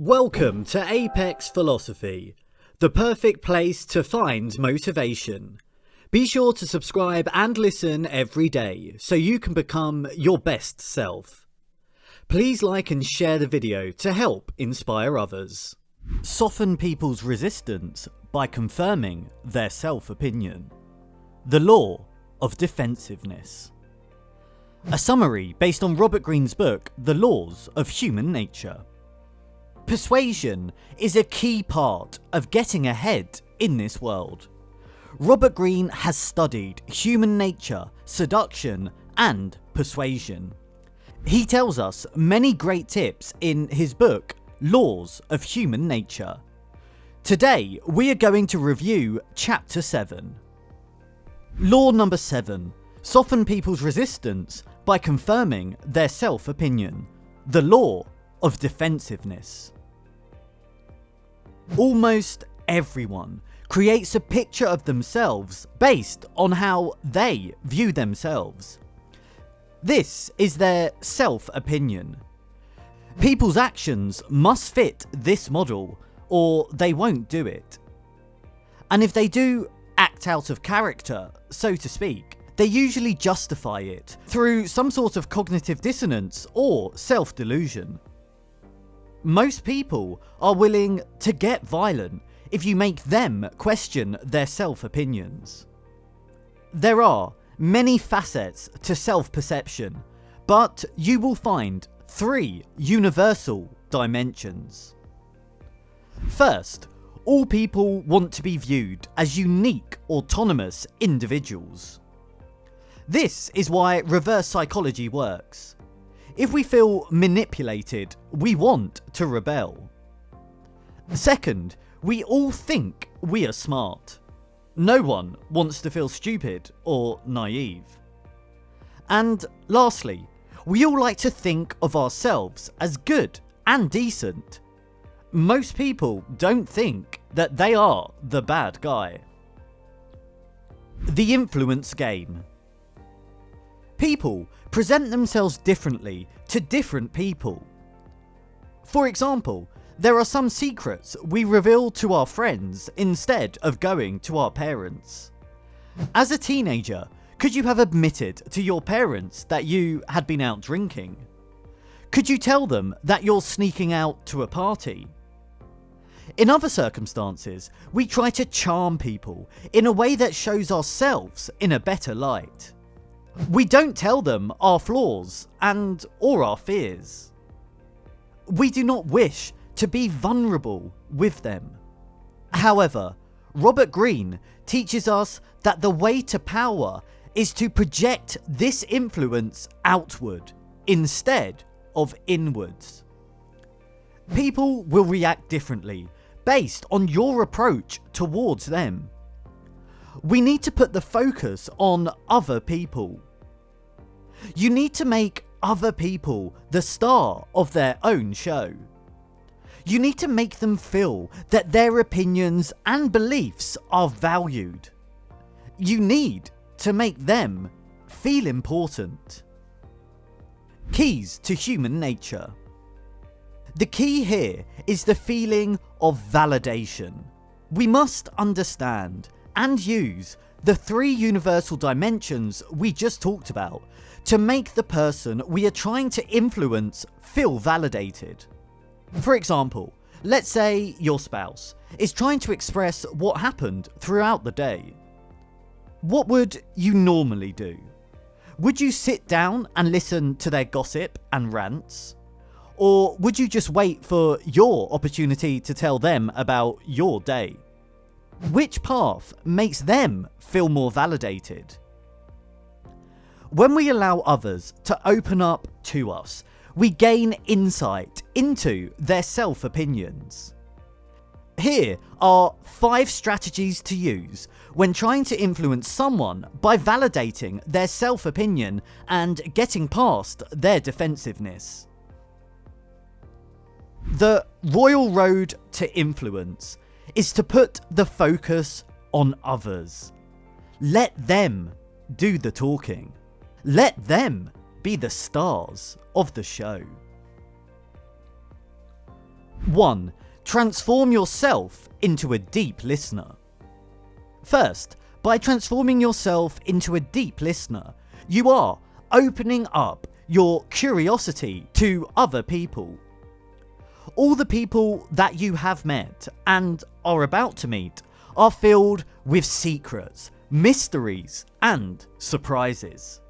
Welcome to Apex Philosophy, the perfect place to find motivation. Be sure to subscribe and listen every day so you can become your best self. Please like and share the video to help inspire others. Soften people's resistance by confirming their self-opinion. The law of defensiveness. A summary based on Robert Greene's book, The Laws of Human Nature. Persuasion is a key part of getting ahead in this world. Robert Greene has studied human nature, seduction, and persuasion. He tells us many great tips in his book, Laws of Human Nature. Today, we are going to review Chapter 7. Law number 7. Soften people's resistance by confirming their self-opinion. The law of defensiveness. Almost everyone creates a picture of themselves based on how they view themselves. This is their self-opinion. People's actions must fit this model or they won't do it. And if they do act out of character, so to speak, they usually justify it through some sort of cognitive dissonance or self-delusion. Most people are willing to get violent if you make them question their self-opinions. There are many facets to self-perception, but you will find 3 universal dimensions. First, all people want to be viewed as unique, autonomous individuals. This is why reverse psychology works. If we feel manipulated, we want to rebel. Second, we all think we are smart. No one wants to feel stupid or naive. And lastly, we all like to think of ourselves as good and decent. Most people don't think that they are the bad guy. The influence game. People present themselves differently to different people. For example, there are some secrets we reveal to our friends instead of going to our parents. As a teenager, could you have admitted to your parents that you had been out drinking? Could you tell them that you're sneaking out to a party? In other circumstances, we try to charm people in a way that shows ourselves in a better light. We don't tell them our flaws or our fears. We do not wish to be vulnerable with them. However, Robert Greene teaches us that the way to power is to project this influence outward instead of inwards. People will react differently based on your approach towards them. We need to put the focus on other people. You need to make other people the star of their own show. You need to make them feel that their opinions and beliefs are valued. You need to make them feel important. Keys to human nature. The key here is the feeling of validation. We must understand and use the 3 universal dimensions we just talked about to make the person we are trying to influence feel validated. For example, let's say your spouse is trying to express what happened throughout the day. What would you normally do? Would you sit down and listen to their gossip and rants? Or would you just wait for your opportunity to tell them about your day? Which path makes them feel more validated? When we allow others to open up to us, we gain insight into their self-opinions. Here are 5 strategies to use when trying to influence someone by validating their self-opinion and getting past their defensiveness. The royal road to influence is to put the focus on others. Let them do the talking. Let them be the stars of the show. 1. Transform yourself into a deep listener. First, by transforming yourself into a deep listener, you are opening up your curiosity to other people. All the people that you have met and are about to meet are filled with secrets, mysteries, and surprises.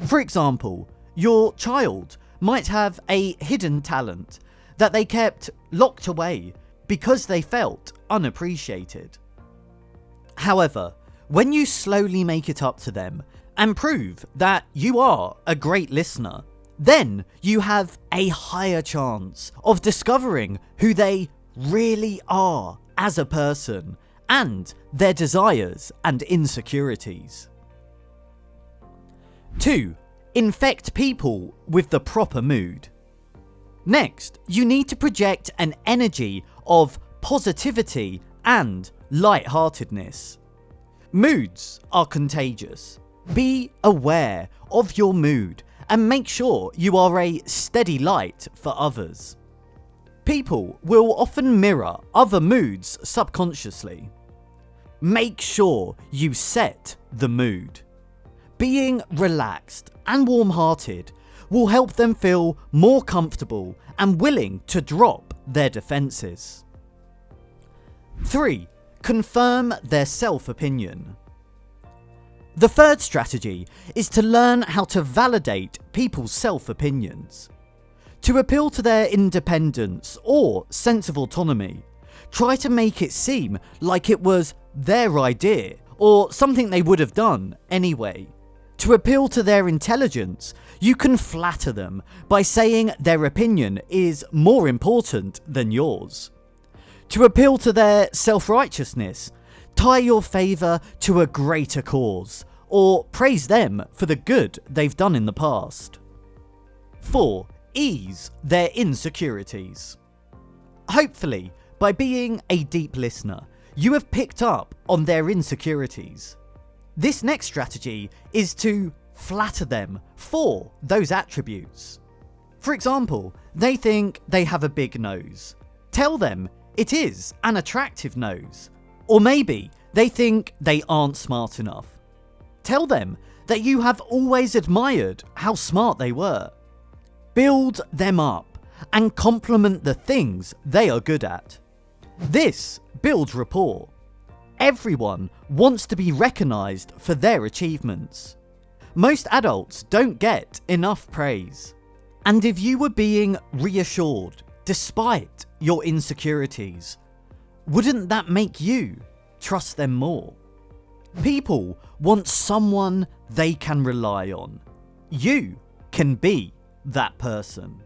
For example, your child might have a hidden talent that they kept locked away because they felt unappreciated. However, when you slowly make it up to them and prove that you are a great listener, then you have a higher chance of discovering who they really are as a person and their desires and insecurities. 2. Infect people with the proper mood. Next, you need to project an energy of positivity and lightheartedness. Moods are contagious. Be aware of your mood and make sure you are a steady light for others. People will often mirror other moods subconsciously. Make sure you set the mood. Being relaxed and warm-hearted will help them feel more comfortable and willing to drop their defenses. 3. Confirm their self-opinion. The third strategy is to learn how to validate people's self-opinions. To appeal to their independence or sense of autonomy, try to make it seem like it was their idea or something they would have done anyway. To appeal to their intelligence, you can flatter them by saying their opinion is more important than yours. To appeal to their self-righteousness, tie your favour to a greater cause, or praise them for the good they've done in the past. 4. Ease their insecurities. Hopefully, by being a deep listener, you have picked up on their insecurities. This next strategy is to flatter them for those attributes. For example, they think they have a big nose. Tell them it is an attractive nose. Or maybe they think they aren't smart enough. Tell them that you have always admired how smart they were. Build them up and compliment the things they are good at. This builds rapport. Everyone wants to be recognised for their achievements. Most adults don't get enough praise. And if you were being reassured despite your insecurities, wouldn't that make you trust them more? People want someone they can rely on. You can be that person.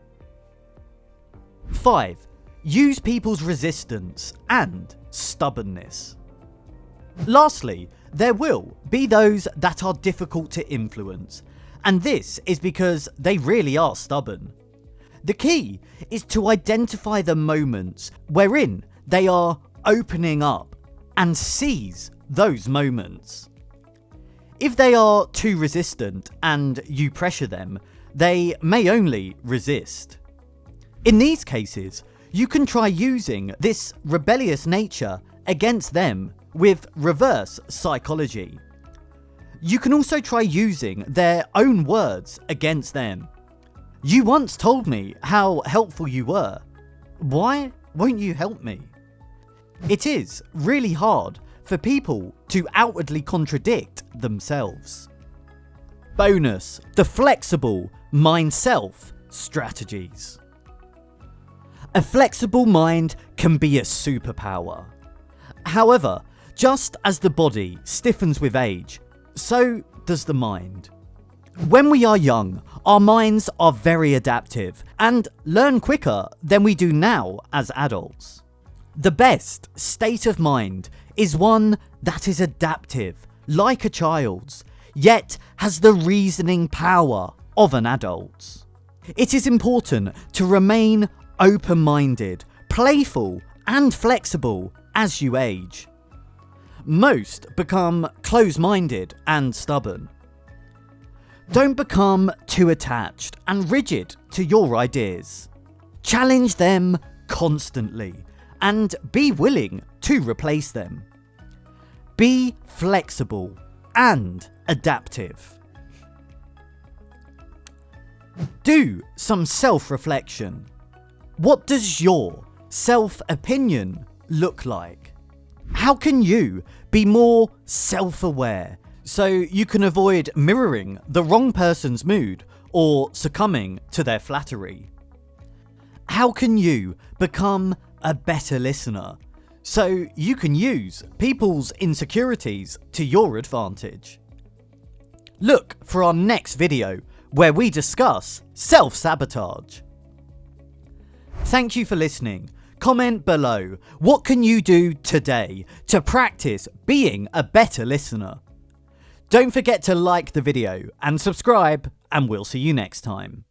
5. Use people's resistance and stubbornness. Lastly, there will be those that are difficult to influence, and this is because they really are stubborn. The key is to identify the moments wherein they are opening up and seize those moments. If they are too resistant and you pressure them, they may only resist. In these cases, you can try using this rebellious nature against them with reverse psychology. You can also try using their own words against them. You once told me how helpful you were. Why won't you help me? It is really hard for people to outwardly contradict themselves. Bonus: the flexible mind-self strategies. A flexible mind can be a superpower. However, just as the body stiffens with age, so does the mind. When we are young, our minds are very adaptive and learn quicker than we do now as adults. The best state of mind is one that is adaptive, like a child's, yet has the reasoning power of an adult's. It is important to remain open-minded, playful, and flexible as you age. Most become close-minded and stubborn. Don't become too attached and rigid to your ideas. Challenge them constantly and be willing to replace them. Be flexible and adaptive. Do some self-reflection. What does your self-opinion look like? How can you be more self-aware so you can avoid mirroring the wrong person's mood or succumbing to their flattery? How can you become a better listener so you can use people's insecurities to your advantage? Look for our next video where we discuss self-sabotage. Thank you for listening. Comment below, what can you do today to practice being a better listener? Don't forget to like the video and subscribe, and we'll see you next time.